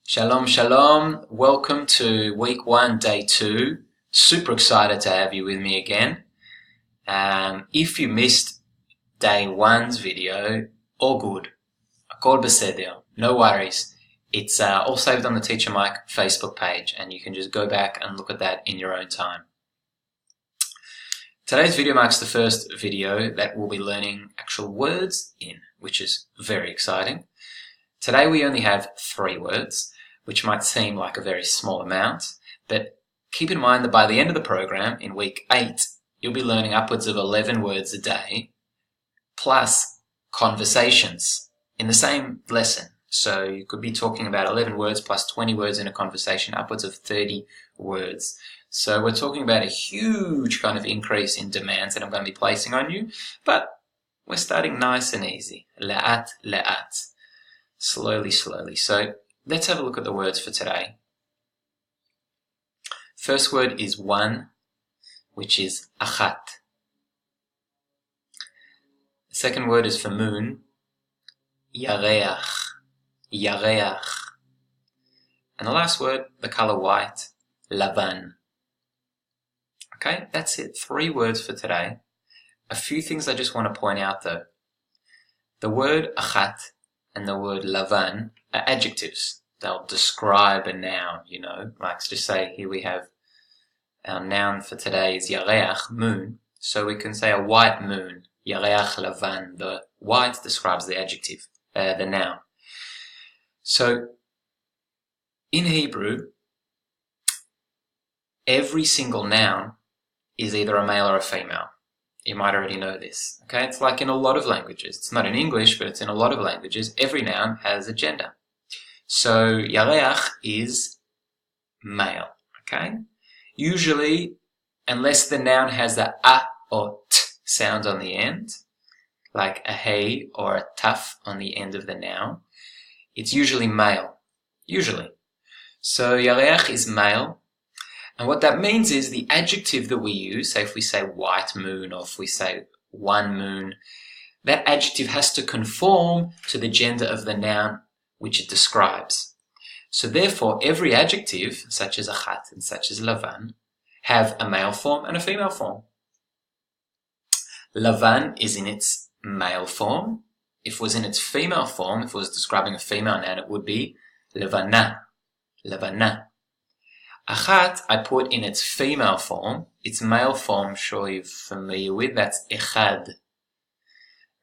Shalom, shalom. Welcome to week 1, day 2. Super excited to have you with me again. If you missed day 1's video, all good. Akol beseder. No worries. It's all saved on the Teacher Mike Facebook page, and you can just go back and look at that in your own time. Today's video marks the first video that we'll be learning actual words in, which is very exciting. Today we only have 3 words, which might seem like a very small amount, but keep in mind that by the end of the program, in week 8, you'll be learning upwards of 11 words a day, plus conversations in the same lesson. So you could be talking about 11 words plus 20 words in a conversation, upwards of 30 words. So we're talking about a huge kind of increase in demands that I'm going to be placing on you, but we're starting nice and easy. La'at, la'at. Slowly, slowly. So let's have a look at the words for today. First word is one, which is achat. The second word is for moon, yareach, yareach. And the last word, the color white, lavan. Okay, that's it. 3 words for today. A few things I just want to point out though. The word achat and the word lavan are adjectives. They'll describe a noun, Like, let's just say here we have our noun for today is yareach, moon. So we can say a white moon, yareach lavan. The white describes the adjective, the noun. So in Hebrew, every single noun is either a male or a female. You might already know this. Okay, it's like in a lot of languages. It's not in English, but it's in a lot of languages. Every noun has a gender. So yareach is male. Okay, usually, unless the noun has the a or t sound on the end, like a hey or a taf on the end of the noun, it's usually male. Usually. So yareach is male. And what that means is the adjective that we use, say if we say white moon or if we say one moon, that adjective has to conform to the gender of the noun which it describes. So therefore, every adjective, such as achat and such as lavan, have a male form and a female form. Lavan is in its male form. If it was in its female form, if it was describing a female noun, it would be levana, levana. Achat, I put in its female form. Its male form, I'm sure you're familiar with, that's echad.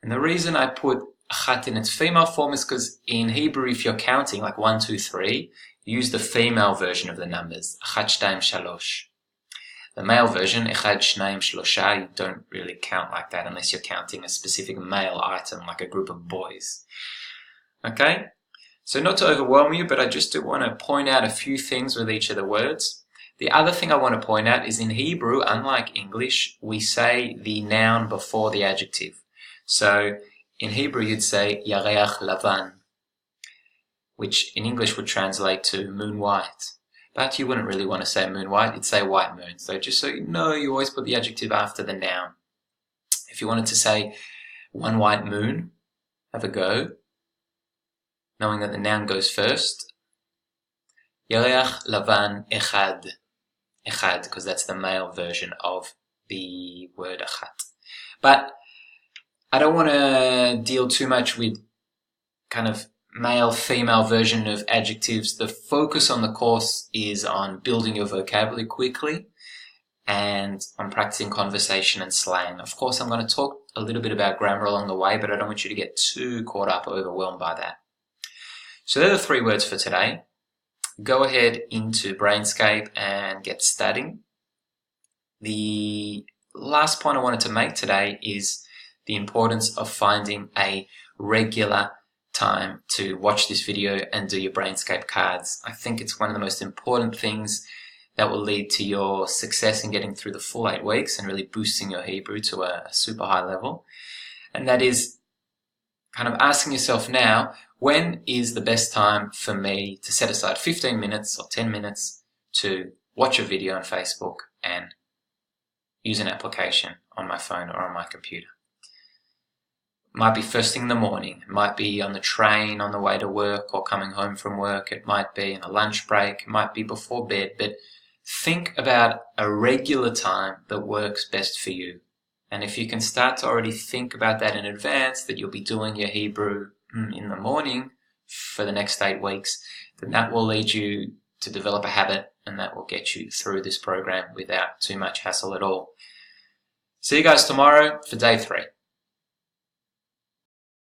And the reason I put achat in its female form is because in Hebrew, if you're counting, like 1, 2, 3, you use the female version of the numbers, achat, shtayim, shalosh. The male version, echad, shnayim, shlosha, you don't really count like that unless you're counting a specific male item, like a group of boys. Okay? So not to overwhelm you, but I just do want to point out a few things with each of the words. The other thing I want to point out is in Hebrew, unlike English, we say the noun before the adjective. So in Hebrew, you'd say yareach lavan, which in English would translate to moon white. But you wouldn't really want to say moon white, you'd say white moon. So just so you know, you always put the adjective after the noun. If you wanted to say one white moon, have a go, knowing that the noun goes first. Yareach lavan echad. Echad, because that's the male version of the word achat. But I don't want to deal too much with kind of male-female version of adjectives. The focus on the course is on building your vocabulary quickly and on practicing conversation and slang. Of course, I'm going to talk a little bit about grammar along the way, but I don't want you to get too caught up or overwhelmed by that. So they're the 3 words for today. Go ahead into Brainscape and get studying. The last point I wanted to make today is the importance of finding a regular time to watch this video and do your Brainscape cards. I think it's one of the most important things that will lead to your success in getting through the full 8 weeks and really boosting your Hebrew to a super high level. And that is kind of asking yourself now, when is the best time for me to set aside 15 minutes or 10 minutes to watch a video on Facebook and use an application on my phone or on my computer? Might be first thing in the morning. It might be on the train on the way to work or coming home from work. It might be in a lunch break. It might be before bed. But think about a regular time that works best for you. And if you can start to already think about that in advance, that you'll be doing your Hebrew in the morning for the next 8 weeks, then that will lead you to develop a habit, and that will get you through this program without too much hassle at all. See you guys tomorrow for day 3.